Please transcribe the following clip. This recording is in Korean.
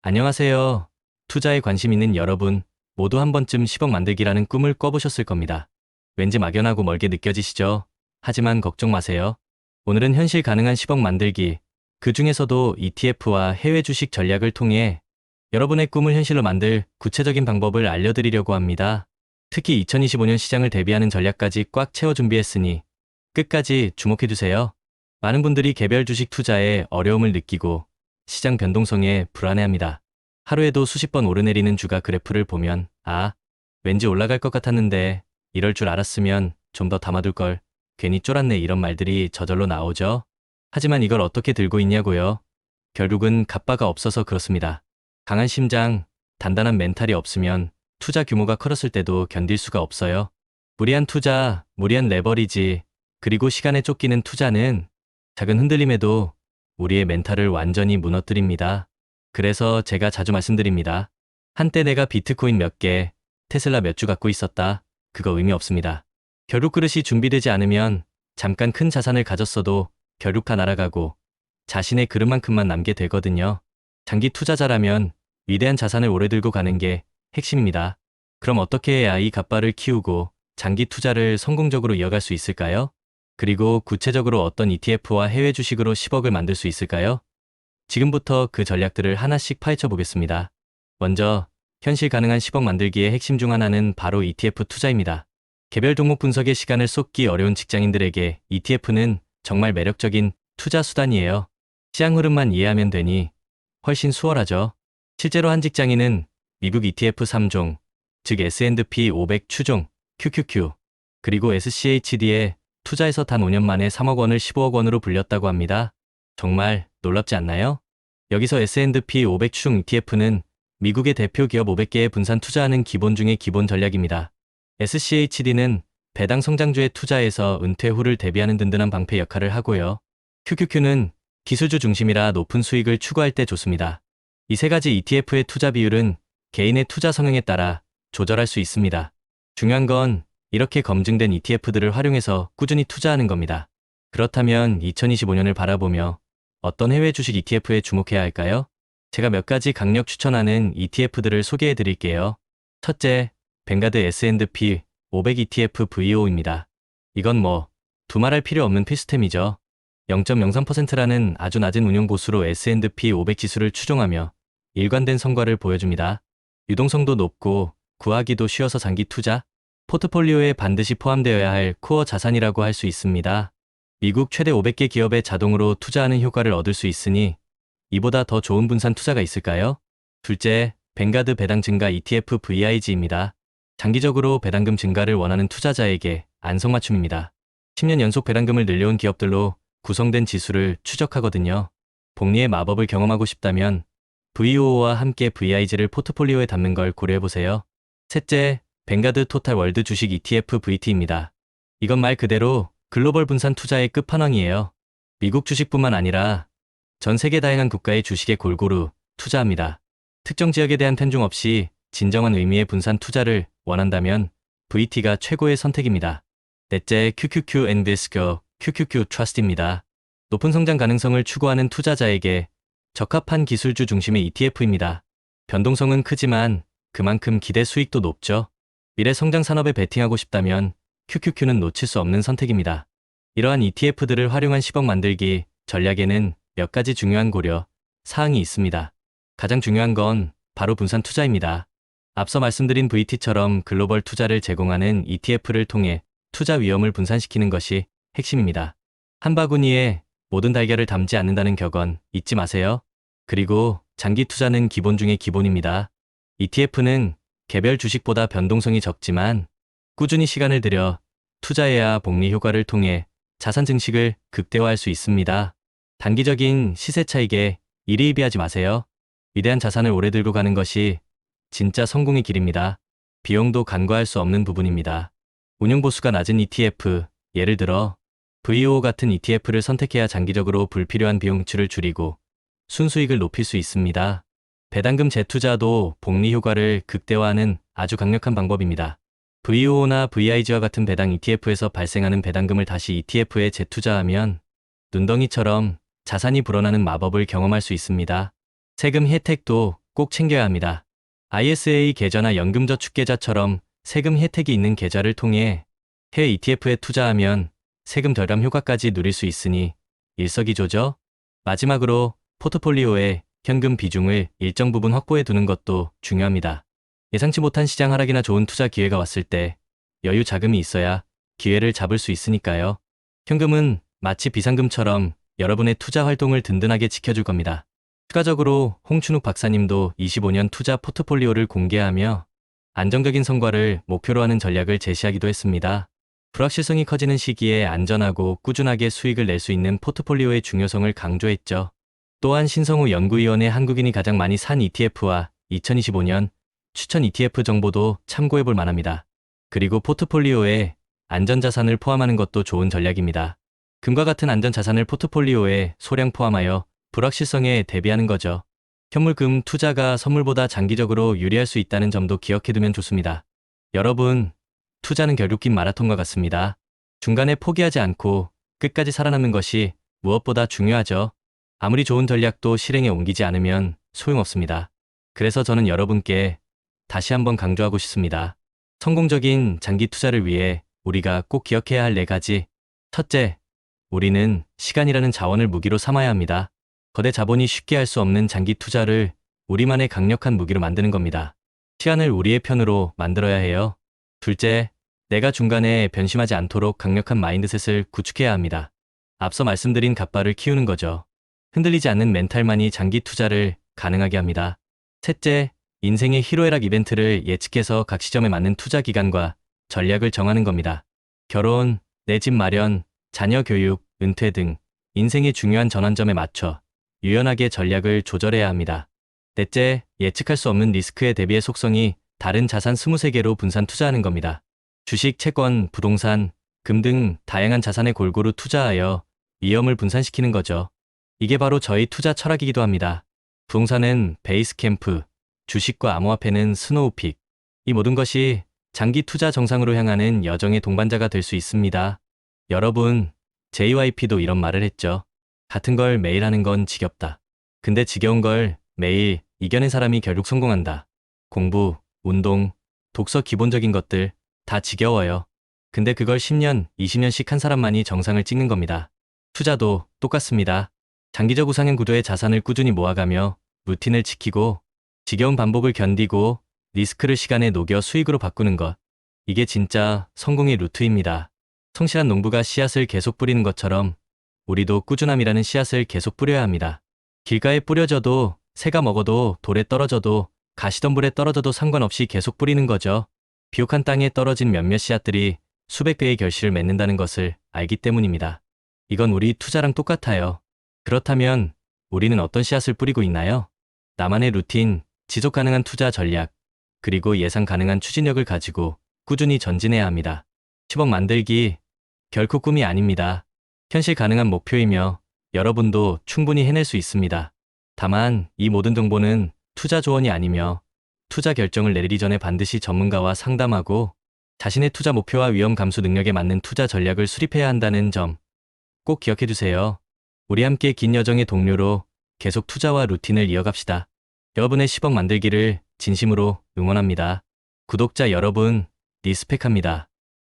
안녕하세요. 투자에 관심 있는 여러분, 모두 한 번쯤 10억 만들기라는 꿈을 꿔보셨을 겁니다. 왠지 막연하고 멀게 느껴지시죠? 하지만 걱정 마세요. 오늘은 현실 가능한 10억 만들기, 그 중에서도 ETF와 해외 주식 전략을 통해 여러분의 꿈을 현실로 만들 구체적인 방법을 알려드리려고 합니다. 특히 2025년 시장을 대비하는 전략까지 꽉 채워 준비했으니 끝까지 주목해주세요. 많은 분들이 개별 주식 투자에 어려움을 느끼고 시장 변동성에 불안해합니다. 하루에도 수십 번 오르내리는 주가 그래프를 보면 왠지 올라갈 것 같았는데 이럴 줄 알았으면 좀 더 담아둘 걸, 괜히 쫄았네, 이런 말들이 저절로 나오죠. 하지만 이걸 어떻게 들고 있냐고요? 결국은 갑바가 없어서 그렇습니다. 강한 심장, 단단한 멘탈이 없으면 투자 규모가 커졌을 때도 견딜 수가 없어요. 무리한 투자, 무리한 레버리지, 그리고 시간에 쫓기는 투자는 작은 흔들림에도 우리의 멘탈을 완전히 무너뜨립니다. 그래서 제가 자주 말씀드립니다. 한때 내가 비트코인 몇 개, 테슬라 몇 주 갖고 있었다. 그거 의미 없습니다. 결국 그릇이 준비되지 않으면 잠깐 큰 자산을 가졌어도 결국 다 날아가고 자신의 그릇만큼만 남게 되거든요. 장기 투자자라면 위대한 자산을 오래 들고 가는 게 핵심입니다. 그럼 어떻게 해야 이 갑바를 키우고 장기 투자를 성공적으로 이어갈 수 있을까요? 그리고 구체적으로 어떤 ETF와 해외 주식으로 10억을 만들 수 있을까요? 지금부터 그 전략들을 하나씩 파헤쳐 보겠습니다. 먼저 현실 가능한 10억 만들기의 핵심 중 하나는 바로 ETF 투자입니다. 개별 종목 분석에 시간을 쏟기 어려운 직장인들에게 ETF는 정말 매력적인 투자 수단이에요. 시장 흐름만 이해하면 되니 훨씬 수월하죠. 실제로 한 직장인은 미국 ETF 3종, 즉 S&P 500 추종, QQQ, 그리고 SCHD에 투자해서 단 5년 만에 3억 원을 15억 원으로 불렸다고 합니다. 정말 놀랍지 않나요? 여기서 S&P 500 추종 ETF는 미국의 대표 기업 500개에 분산 투자하는 기본 중의 기본 전략입니다. SCHD는 배당 성장주에 투자해서 은퇴 후를 대비하는 든든한 방패 역할을 하고요. QQQ는 기술주 중심이라 높은 수익을 추구할 때 좋습니다. 이 세 가지 ETF의 투자 비율은 개인의 투자 성향에 따라 조절할 수 있습니다. 중요한 건 이렇게 검증된 ETF들을 활용해서 꾸준히 투자하는 겁니다. 그렇다면 2025년을 바라보며 어떤 해외 주식 ETF에 주목해야 할까요? 제가 몇 가지 강력 추천하는 ETF들을 소개해 드릴게요. 첫째, 뱅가드 S&P 500 ETF VO입니다. 이건 두말할 필요 없는 필수템이죠. 0.03%라는 아주 낮은 운용 보수로 S&P 500 지수를 추종하며 일관된 성과를 보여줍니다. 유동성도 높고 구하기도 쉬워서 장기 투자, 포트폴리오에 반드시 포함되어야 할 코어 자산이라고 할 수 있습니다. 미국 최대 500개 기업에 자동으로 투자하는 효과를 얻을 수 있으니 이보다 더 좋은 분산 투자가 있을까요? 둘째, 뱅가드 배당 증가 ETF VIG입니다. 장기적으로 배당금 증가를 원하는 투자자에게 안성맞춤입니다. 10년 연속 배당금을 늘려온 기업들로 구성된 지수를 추적하거든요. 복리의 마법을 경험하고 싶다면 VO와 함께 VIG를 포트폴리오에 담는 걸 고려해보세요. 셋째, 뱅가드 토탈 월드 주식 ETF VT입니다. 이건 말 그대로 글로벌 분산 투자의 끝판왕이에요. 미국 주식뿐만 아니라 전 세계 다양한 국가의 주식에 골고루 투자합니다. 특정 지역에 대한 편중 없이 진정한 의미의 분산 투자를 원한다면 VT가 최고의 선택입니다. 넷째, QQQ Invesco QQQ Trust입니다. 높은 성장 가능성을 추구하는 투자자에게 적합한 기술주 중심의 ETF입니다. 변동성은 크지만 그만큼 기대 수익도 높죠. 미래 성장 산업에 베팅하고 싶다면 QQQ는 놓칠 수 없는 선택입니다. 이러한 ETF들을 활용한 10억 만들기 전략에는 몇 가지 중요한 고려 사항이 있습니다. 가장 중요한 건 바로 분산 투자입니다. 앞서 말씀드린 VT처럼 글로벌 투자를 제공하는 ETF를 통해 투자 위험을 분산시키는 것이 핵심입니다. 한 바구니에 모든 달걀을 담지 않는다는 격언 잊지 마세요. 그리고 장기 투자는 기본 중의 기본입니다. ETF는 개별 주식보다 변동성이 적지만 꾸준히 시간을 들여 투자해야 복리 효과를 통해 자산 증식을 극대화할 수 있습니다. 단기적인 시세 차익에 일희일비하지 마세요. 위대한 자산을 오래 들고 가는 것이 진짜 성공의 길입니다. 비용도 간과할 수 없는 부분입니다. 운용 보수가 낮은 ETF, 예를 들어 VO 같은 ETF를 선택해야 장기적으로 불필요한 비용치를 줄이고 순수익을 높일 수 있습니다. 배당금 재투자도 복리 효과를 극대화하는 아주 강력한 방법입니다. VO나 VIG와 같은 배당 ETF에서 발생하는 배당금을 다시 ETF에 재투자하면 눈덩이처럼 자산이 불어나는 마법을 경험할 수 있습니다. 세금 혜택도 꼭 챙겨야 합니다. ISA 계좌나 연금저축계좌처럼 세금 혜택이 있는 계좌를 통해 해외 ETF에 투자하면 세금 덜감 효과까지 누릴 수 있으니 일석이조죠. 마지막으로 포트폴리오에 현금 비중을 일정 부분 확보해 두는 것도 중요합니다. 예상치 못한 시장 하락이나 좋은 투자 기회가 왔을 때 여유 자금이 있어야 기회를 잡을 수 있으니까요. 현금은 마치 비상금처럼 여러분의 투자 활동을 든든하게 지켜줄 겁니다. 추가적으로 홍춘욱 박사님도 25년 투자 포트폴리오를 공개하며 안정적인 성과를 목표로 하는 전략을 제시하기도 했습니다. 불확실성이 커지는 시기에 안전하고 꾸준하게 수익을 낼 수 있는 포트폴리오의 중요성을 강조했죠. 또한 신성우 연구위원회 한국인이 가장 많이 산 ETF와 2025년 추천 ETF 정보도 참고해 볼 만합니다. 그리고 포트폴리오에 안전자산을 포함하는 것도 좋은 전략입니다. 금과 같은 안전자산을 포트폴리오에 소량 포함하여 불확실성에 대비하는 거죠. 현물금 투자가 선물보다 장기적으로 유리할 수 있다는 점도 기억해두면 좋습니다. 여러분, 투자는 결국 긴 마라톤과 같습니다. 중간에 포기하지 않고 끝까지 살아남는 것이 무엇보다 중요하죠. 아무리 좋은 전략도 실행에 옮기지 않으면 소용없습니다. 그래서 저는 여러분께 다시 한번 강조하고 싶습니다. 성공적인 장기 투자를 위해 우리가 꼭 기억해야 할 4가지. 첫째, 우리는 시간이라는 자원을 무기로 삼아야 합니다. 거대 자본이 쉽게 할 수 없는 장기 투자를 우리만의 강력한 무기로 만드는 겁니다. 시간을 우리의 편으로 만들어야 해요. 둘째, 내가 중간에 변심하지 않도록 강력한 마인드셋을 구축해야 합니다. 앞서 말씀드린 갑바를 키우는 거죠. 흔들리지 않는 멘탈만이 장기 투자를 가능하게 합니다. 셋째, 인생의 희로애락 이벤트를 예측해서 각 시점에 맞는 투자 기간과 전략을 정하는 겁니다. 결혼, 내 집 마련, 자녀 교육, 은퇴 등 인생의 중요한 전환점에 맞춰 유연하게 전략을 조절해야 합니다. 넷째, 예측할 수 없는 리스크에 대비해 속성이 다른 자산 23개로 분산 투자하는 겁니다. 주식, 채권, 부동산, 금 등 다양한 자산에 골고루 투자하여 위험을 분산시키는 거죠. 이게 바로 저희 투자 철학이기도 합니다. 부동산은 베이스 캠프, 주식과 암호화폐는 스노우픽. 이 모든 것이 장기 투자 정상으로 향하는 여정의 동반자가 될 수 있습니다. 여러분, JYP도 이런 말을 했죠. 같은 걸 매일 하는 건 지겹다. 근데 지겨운 걸 매일 이겨낸 사람이 결국 성공한다. 공부, 운동, 독서 기본적인 것들 다 지겨워요. 근데 그걸 10년, 20년씩 한 사람만이 정상을 찍는 겁니다. 투자도 똑같습니다. 장기적 우상향 구도의 자산을 꾸준히 모아가며 루틴을 지키고 지겨운 반복을 견디고 리스크를 시간에 녹여 수익으로 바꾸는 것. 이게 진짜 성공의 루트입니다. 성실한 농부가 씨앗을 계속 뿌리는 것처럼 우리도 꾸준함이라는 씨앗을 계속 뿌려야 합니다. 길가에 뿌려져도 새가 먹어도 돌에 떨어져도 가시덤불에 떨어져도 상관없이 계속 뿌리는 거죠. 비옥한 땅에 떨어진 몇몇 씨앗들이 수백 배의 결실을 맺는다는 것을 알기 때문입니다. 이건 우리 투자랑 똑같아요. 그렇다면 우리는 어떤 씨앗을 뿌리고 있나요? 나만의 루틴, 지속 가능한 투자 전략, 그리고 예상 가능한 추진력을 가지고 꾸준히 전진해야 합니다. 10억 만들기, 결코 꿈이 아닙니다. 현실 가능한 목표이며 여러분도 충분히 해낼 수 있습니다. 다만 이 모든 정보는 투자 조언이 아니며 투자 결정을 내리기 전에 반드시 전문가와 상담하고 자신의 투자 목표와 위험 감수 능력에 맞는 투자 전략을 수립해야 한다는 점 꼭 기억해 두세요. 우리 함께 긴 여정의 동료로 계속 투자와 루틴을 이어갑시다. 여러분의 10억 만들기를 진심으로 응원합니다. 구독자 여러분, 리스펙합니다.